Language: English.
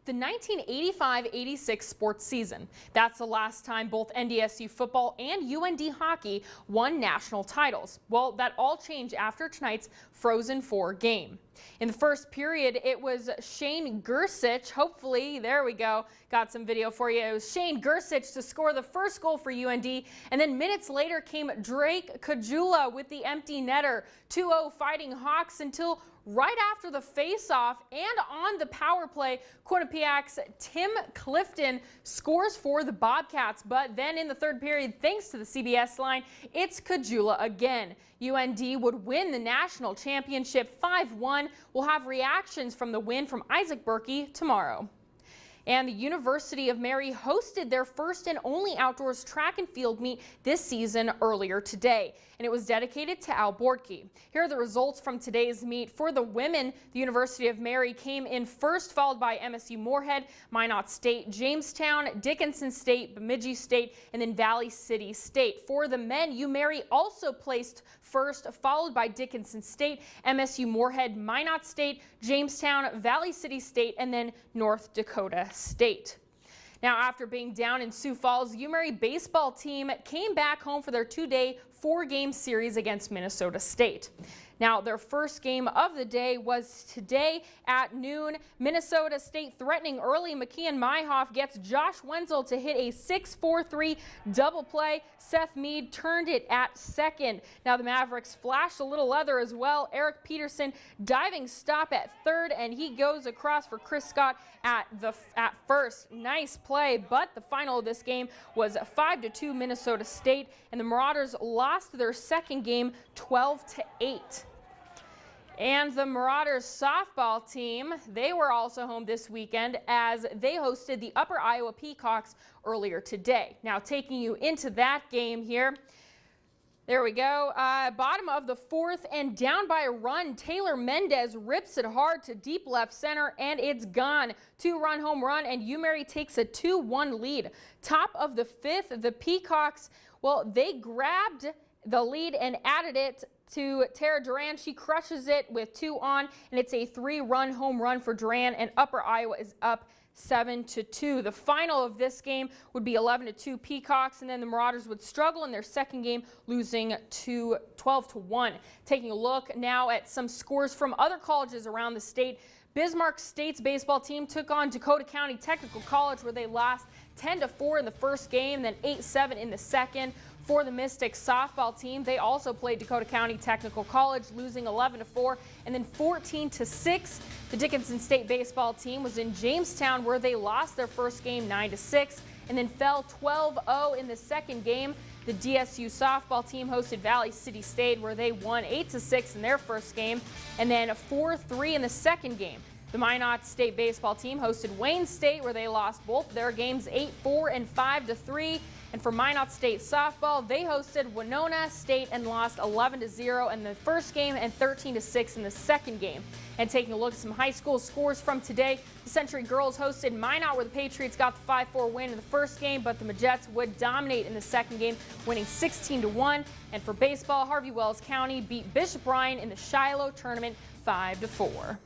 the 1985-86 sports season. That's the last time both NDSU football and UND hockey won national titles. Well, that all changed after tonight's Frozen Four game. In the first period, it was Shane Gersich. Hopefully, there we go. Got some video for you. It was Shane Gersich to score the first goal for UND. And then minutes later came Drake Kajula with the empty netter. 2-0 Fighting Hawks until right after the face-off and on the power play, Quinnipiac's Tim Clifton scores for the Bobcats. But then in the third period, thanks to the CBS line, it's Kajula again. UND would win the national championship 5-1. We'll have reactions from the win from Isaac Berkey tomorrow. And the University of Emery hosted their first and only outdoors track and field meet this season earlier today, and it was dedicated to Al Bortke. Here are the results from today's meet. For the women, the University of Emery came in first, followed by MSU Moorhead, Minot State, Jamestown, Dickinson State, Bemidji State, and then Valley City State. For the men, UMary also placed first, followed by Dickinson State, MSU Moorhead, Minot State, Jamestown, Valley City State, and then North Dakota State. Now, after being down in Sioux Falls, UMary baseball team came back home for their two-day, four-game series against Minnesota State. Now, their first game of the day was today at noon. Minnesota State threatening early. McKeon Myhoff gets Josh Wenzel to hit a 6-4-3 double play. Seth Mead turned it at second. Now, the Mavericks flashed a little leather as well. Eric Peterson diving stop at third, and he goes across for Chris Scott at first. Nice play, but the final of this game was 5-2 Minnesota State, and the Marauders lost their second game 12-8. And the Marauders softball team, they were also home this weekend as they hosted the Upper Iowa Peacocks earlier today. Now, taking you into that game here. There we go. Bottom of the fourth and down by a run. Taylor Mendez rips it hard to deep left center, and it's gone. Two-run home run, and UMary takes a 2-1 lead. Top of the fifth, the Peacocks, well, they grabbed the lead and added it to Tara Duran. She crushes it with 2 on, and it's a 3-run home run for Duran, and Upper Iowa is up 7-2. The final of this game would be 11-2 Peacocks, and then the Marauders would struggle in their second game, losing to 12-1. Taking a look now at some scores from other colleges around the state. Bismarck State's baseball team took on Dakota County Technical College, where they lost 10-4 in the first game, then 8-7 in the second. For the Mystics softball team, they also played Dakota County Technical College, losing 11-4 and then 14-6. The Dickinson State baseball team was in Jamestown, where they lost their first game 9-6 and then fell 12-0 in the second game. The DSU softball team hosted Valley City State, where they won 8-6 in their first game and then 4-3 in the second game. The Minot State baseball team hosted Wayne State, where they lost both their games 8-4 and 5-3. And for Minot State softball, they hosted Winona State and lost 11-0 in the first game and 13-6 in the second game. And taking a look at some high school scores from today, the Century girls hosted Minot, where the Patriots got the 5-4 win in the first game, but the Majettes would dominate in the second game, winning 16-1. And for baseball, Harvey Wells County beat Bishop Ryan in the Shiloh tournament 5-4.